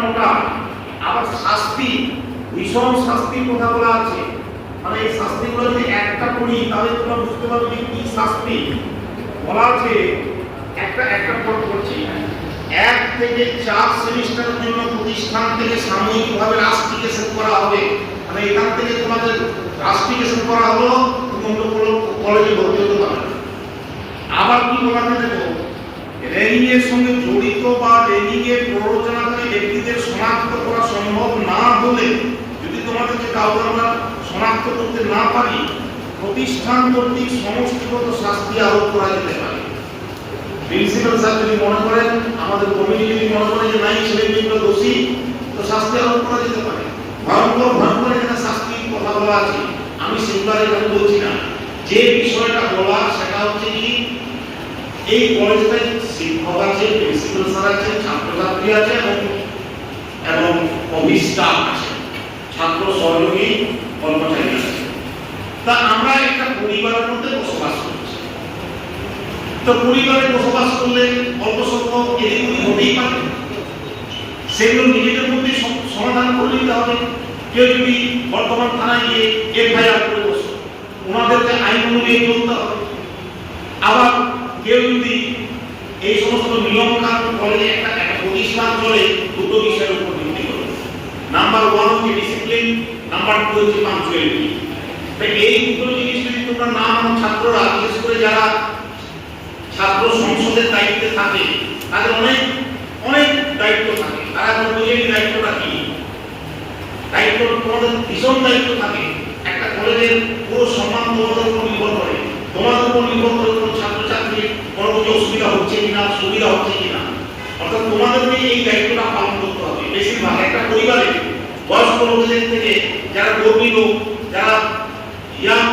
মোটা। আবার শাস্তি, ভীষণ শাস্তির কথা বলা আছে। মানে এই শাস্তিগুলো যদি একটা পড়ি তাহলে তোমরা বুঝতে পারবে যে কি শাস্তি বলা আছে। একটা পদ করছি, 1 থেকে 4 সেমিস্টারের জন্য প্রতিষ্ঠান থেকে সাময়িকভাবে রাস্টিকেশন করা হবে। মানে এখান থেকে তোমাদের রাস্টিকেশন করা হলো, তুমি অন্য কোনো কলেজে ভর্তি হতে পারবে। আবার কি বলা আছে দেখো, র্যাগিং এর সঙ্গে জড়িত বা র্যাগিং এর প্ররোচনাকারী ব্যক্তিদের শনাক্ত করা সম্ভব না হলে, যদি তোমাদেরকে কাউকে আমরা শনাক্ত করতে না পারি, প্রতিষ্ঠান কর্তৃক সমষ্টিগত শাস্তি আরোপ করা যেতে পারে। প্রিন্সিপাল স্যার যদি মনে করেন, আমাদের কমিটি যদি মনে করে যে নাই ছেলেমেয়েগুলো দোষী, তো শাস্তি আরোপ করা যেতে পারে। ভয়ঙ্কর এখানে শাস্তির কথা বলা আছে। আমি সিঙ্গার এখানে বলছি না, যে বিষয়টা বলা সেটা হচ্ছে কি, এই কলেজটায় শিক্ষক আছে, প্রিন্সিপাল স্যার আছে, ছাত্রছাত্রী আছে এবং অফিস স্টাফ আছে, ছাত্র সহযোগী কর্মচারী আছে। তা আমরা একটা পরিবারের মধ্যে বসবাস করছি। তো পরিবারে বসবাস করলে অল্প স্বল্প এদিক হতেই পারে, সেগুলো নিজেদের মধ্যে সমাধান করে নিতে হবে। কেউ যদি বর্তমান থানায় গিয়ে এফআইআর করে বসে, ওনাদেরকে আইন অনুযায়ী চলতে হবে। আবার কেউ যদি এই সমস্ত নিয়ম কানুন কলেজে একটা প্রতিষ্ঠান চলে দুটো বিষয়ের উপর ভিত্তি করে। নাম্বার 1 হচ্ছে ডিসিপ্লিন, নাম্বার 2 হচ্ছে পাঞ্চুয়ালিটি। এই দুটো জিনিস যদি তোমরা না মানো, ছাত্ররা বিশেষ করে যারা ছাত্র সংসদের দায়িত্বে থাকে, তাদের অনেক দায়িত্ব থাকে। তারা বুঝে দায়িত্বটা কি, দায়িত্ব তোমাদের ভীষণ দায়িত্ব থাকে। একটা কলেজের পুরো সম্মান তোমাদের উপর নির্ভর করে, তোমাদের উপর নির্ভর করে কোনো ছাত্রছাত্রীর কোনো কিছু অসুবিধা হচ্ছে কিনা, সুবিধা হচ্ছে কিনা। অর্থাৎ তোমাদেরকে এই দায়িত্বটা পালন করতে হবে। বেশিরভাগ একটা পরিবারে বয়স্ক লোকদের থেকে যারা কর্মী লোক, যারা ইয়াং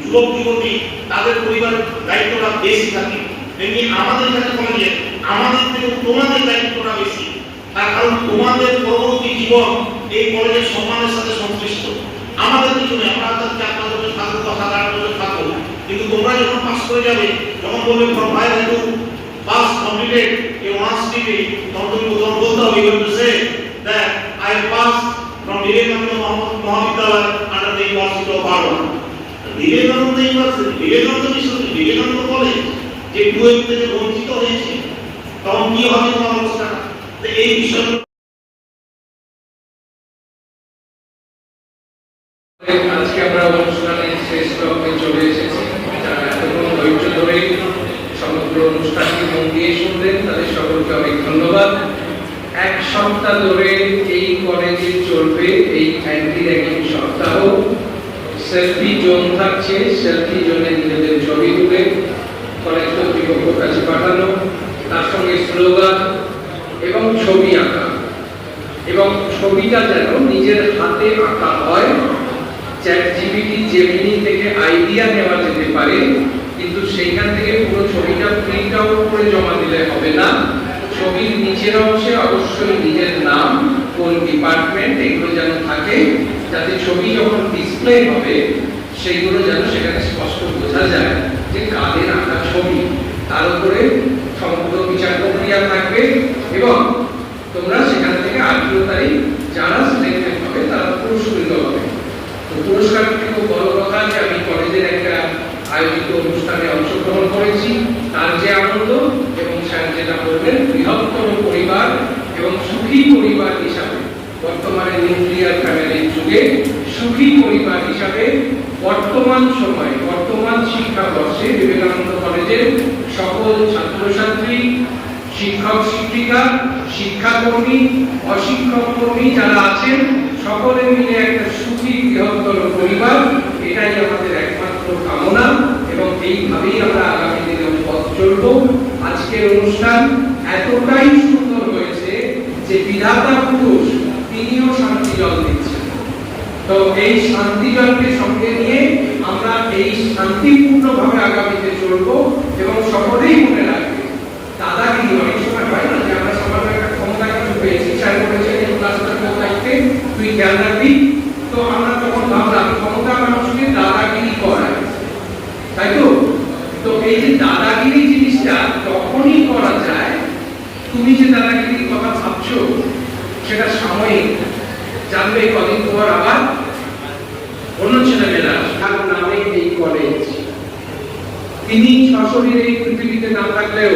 যুবক যুবতী, তাদের পরিবারের দায়িত্বটা বেশি থাকে। তেমনি আমাদের এখানে কলেজে আমাদের থেকে তোমাদের দায়িত্বটা বেশি। তার কারণ তোমাদের পরবর্তী জীবন এই কলেজের সম্মানের সাথে সংশ্লিষ্ট। আমাদের কিছু নেই, আমরা হয়তো 4-5 বছর থাকবো বা 7-8 বছর থাকবো, কিন্তু তোমরা যখন পাস করে যাবে, যখন বলবে from higher to pass completed a honours degree, তখন তুমি বলতে হবে you to say that I pass from Vivekananda Mahavidyalaya under the university of Burdwan. Vivekananda university, Vivekananda বিশ্ববিদ্যালয়, বিবেকানন্দ কলেজ যে 12 থেকে বঞ্চিত হয়েছে, তখন কি হবে তোমার অবস্থা? তো এই বিষয়গুলো আজকে আমরা অনুষ্ঠানের শেষ পর্বে চলে এসেছি। যারা এতক্ষণ ধৈর্য ধরে সমগ্র অনুষ্ঠানটি মন দিয়ে শুনলেন, তাদের সকলকে অনেক ধন্যবাদ। 1 সপ্তাহ ধরে এই কলেজে চলবে এই অ্যান্টি র্যাগিং সপ্তাহ। সেলফি জোন থাকছে, সেলফি জোনে নিজেদের ছবি তুলে কলেজ কর্তৃপক্ষের কাছে পাঠানো, তার সঙ্গে স্লোগান এবং ছবি আঁকা, এবং ছবিটা যেন নিজের হাতে আঁকা হয়। চ্যাটজিপিটি, জেমিনি থেকে আইডিয়া নেওয়া যেতে পারে, কিন্তু সেইখান থেকে পুরো ছবিটা প্রিন্ট আউট করে জমা দিলে হবে না। ছবির নিচের অংশে অবশ্যই নিজের নাম, কোন ডিপার্টমেন্ট, এগুলো যেন থাকে, যাতে ছবি যখন ডিসপ্লে হবে সেইগুলো যেন সেখানে স্পষ্ট বোঝা যায় যে কাদের আঁকা ছবি। তার উপরে সমগ্র বিচার প্রক্রিয়া থাকবে এবং তোমরা সেখান থেকে 18 তারিখ যারা সিলেক্টেড হবে তারা পুরস্কৃত হবে। তো পুরস্কার থেকে বড় কথা যে আমি কলেজের একটা আয়োজিত অনুষ্ঠানে অংশগ্রহণ করেছি, তার যে আনন্দ, এবং স্যার যেটা বললেন, বৃহত্তর পরিবার এবং সুখী পরিবার হিসাবে, বর্তমানে নিউক্লিয়ার ফ্যামিলির যুগে সুখী পরিবার হিসাবে বর্তমান সময়ে, বর্তমান শিক্ষাবর্ষে বিবেকানন্দ কলেজের সকল ছাত্রছাত্রী, শিক্ষক শিক্ষিকা, শিক্ষাকর্মী, অশিক্ষক কর্মী যারা আছেন, সকলে মিলে একটা সুখী বৃহত্তর পরিবার, এটাই আমাদের একমাত্র কামনা এবং এইভাবেই আমরা আগামী দিনে পথ চলব। আজকের অনুষ্ঠান এতটাই সুন্দর হয়েছে যে বিধাতা পুরুষ তিনিও শান্তি জল দিচ্ছেন। তো এই শান্তি জলকে সঙ্গে নিয়ে আমরা এই শান্তিপূর্ণভাবে আগামীতে চলব এবং সকলেই মনে রাখবে, দাদাগিরি অনেক সময় হয় না যে আমরা সবার একটা ক্ষমতা কিছু পেয়েছি, স্যার বলেছেন এই ক্লাসটা দায়িত্বে তুই খেয়াল রাখবি, তো আমরা তখন ভাবলাম ক্ষমতা মানুষকে দাদাগিরি করায়, তাই তো? তো এই যে দাদাগিরি জিনিসটা তখনই করা যায়, তুমি যে দাদাগিরির কথা ভাবছো সেটা সাময়িক, জানবে কদিন পর আবার অন্য ছেলেমেয়েরা তার নামে এই কলেজ। তিনি সশরীরে এই পৃথিবীতে না থাকলেও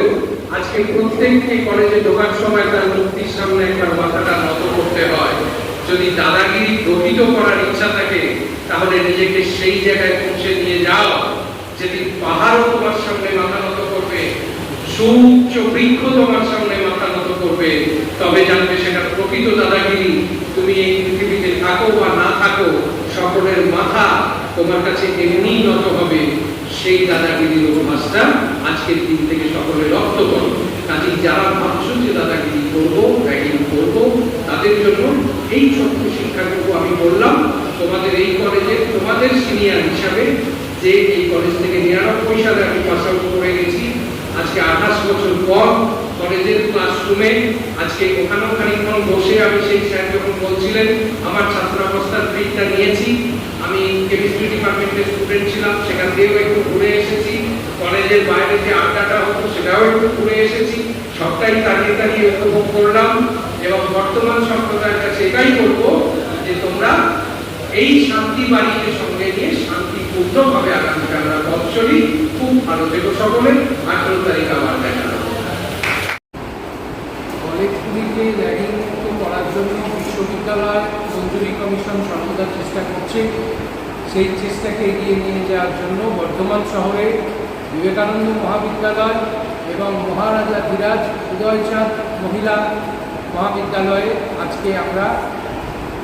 আজকে প্রত্যেককে কলেজে ঢোকার সময় তার মূর্তির সামনে একবার মাথাটা নত করতে হয়। যদি দাদাগিরি প্রকৃত করার ইচ্ছা থাকে তাহলে নিজেকে সেই জায়গায় পৌঁছে নিয়ে যাও যেদিন পাহাড়ও তোমার সামনে মাথা নত করবে, সুউচ্চ বৃক্ষ তোমার সামনে মাথা নত করবে, তবে জানবে সেটা প্রকৃত দাদাগিরি। তুমি এই পৃথিবীতে থাকো বা না থাকো, সকলের মাথা তোমার কাছে এমনি নত হবে। সেই দাদাগিরির অভ্যাসটা আজকের দিন থেকে সকলে রপ্ত করো। কাজে যারা ভাবছো যে দাদাগিরি করবো, র্যাগিং করবো, তাদের জন্য এই ছোট্ট শিক্ষাটুকু আমি বললাম। তোমাদের এই কলেজে তোমাদের সিনিয়র হিসাবে, যে এই কলেজ থেকে 99 সালে আমি পাস আউট করে গেছি, আজকে 28 বছর পর কলেজের ক্লাসরুমে আজকে ওখানেও খানিকক্ষণ বসে আমি সেই স্যার যখন বলছিলেন আমার ছাত্রাবস্থার ফিটটা নিয়েছি। আমি কেমিস্ট্রি ডিপার্টমেন্টের স্টুডেন্ট ছিলাম, সেখান থেকেও একটু ঘুরে এসেছি। কলেজের বাইরে যে আড্ডাটা হতো সেটাও একটু ঘুরে এসেছি। সবটাই তাড়িয়ে তাড়িয়ে উপভোগ করলাম এবং বর্তমান সম্প্রদায়ের কাছে এটাই বলবো যে তোমরা এই শান্তি বাড়িকে সঙ্গে নিয়ে শান্তিপূর্ণভাবে আগামীতে আমরা পথ চলি। খুব ভালো থেকো সকলে। 18 তারিখ আবার দেখা হবে। কলেজগুলিকে র্যাগিং মুক্ত করার জন্য বিশ্ববিদ্যালয় মঞ্জুরি কমিশন সর্বদা চেষ্টা করছে। সেই চেষ্টাকে এগিয়ে নিয়ে যাওয়ার জন্য বর্ধমান শহরে বিবেকানন্দ মহাবিদ্যালয় এবং মহারাজা ধীরাজ উদয়চাঁদ মহিলা মহাবিদ্যালয়ে আজকে আমরা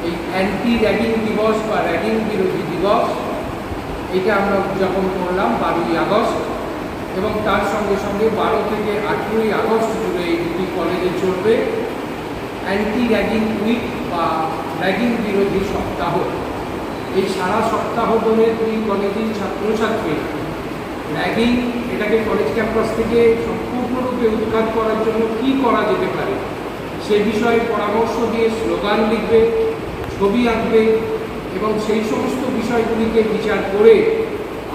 এই অ্যান্টি র্যাগিং দিবস বা র্যাগিং বিরোধী দিবস এটা আমরা উদযাপন করলাম 12ই আগস্ট, এবং তার সঙ্গে সঙ্গে 12 থেকে 18ই আগস্ট জুড়ে এই দুটি কলেজে চলবে অ্যান্টি র্যাগিং উইক বা র্যাগিং বিরোধী সপ্তাহ। এই সারা সপ্তাহ ধরে দুই কলেজের ছাত্রছাত্রী র্যাগিং এটাকে কলেজ ক্যাম্পাস থেকে সম্পূর্ণরূপে উৎখাত করার জন্য কী করা যেতে পারে সে বিষয়ে পরামর্শ দিয়ে স্লোগান লিখবে, ছবি আঁকবে এবং সেই সমস্ত বিষয়গুলিকে বিচার করে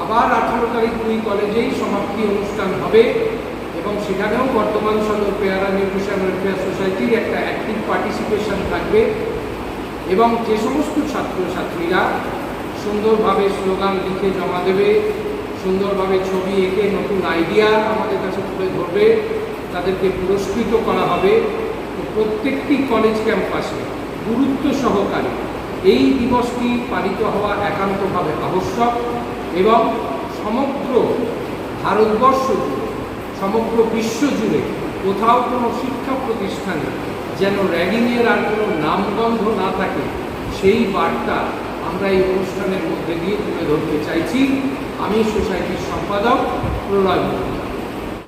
আবার 18 তারিখ দুই কলেজেই সমাপ্তি অনুষ্ঠান হবে এবং সেখানেও বর্ধমান সদর পেয়ারা নিউট্রিশন ওয়েলফেয়ার সোসাইটির একটা অ্যাক্টিভ পার্টিসিপেশন থাকবে এবং যে সমস্ত ছাত্রছাত্রীরা সুন্দরভাবে স্লোগান লিখে জমা দেবে, সুন্দরভাবে ছবি এঁকে নতুন আইডিয়া আমাদের কাছে তুলে ধরবে, তাদেরকে পুরস্কৃত করা হবে। তো প্রত্যেকটি কলেজ ক্যাম্পাসে গুরুত্ব সহকারে এই দিবসটি পালিত হওয়া একান্তভাবে আবশ্যক এবং সমগ্র ভারতবর্ষ জুড়ে, সমগ্র বিশ্ব জুড়ে কোথাও কোনো শিক্ষা প্রতিষ্ঠানে যেন র্যাগিংয়ের আর কোনো নামগন্ধ না থাকে সেই বার্তা আমরা এই অনুষ্ঠানের মধ্যে দিয়ে তুলে ধরতে চাইছি। আমি সোসাইটির সম্পাদক প্রলয়।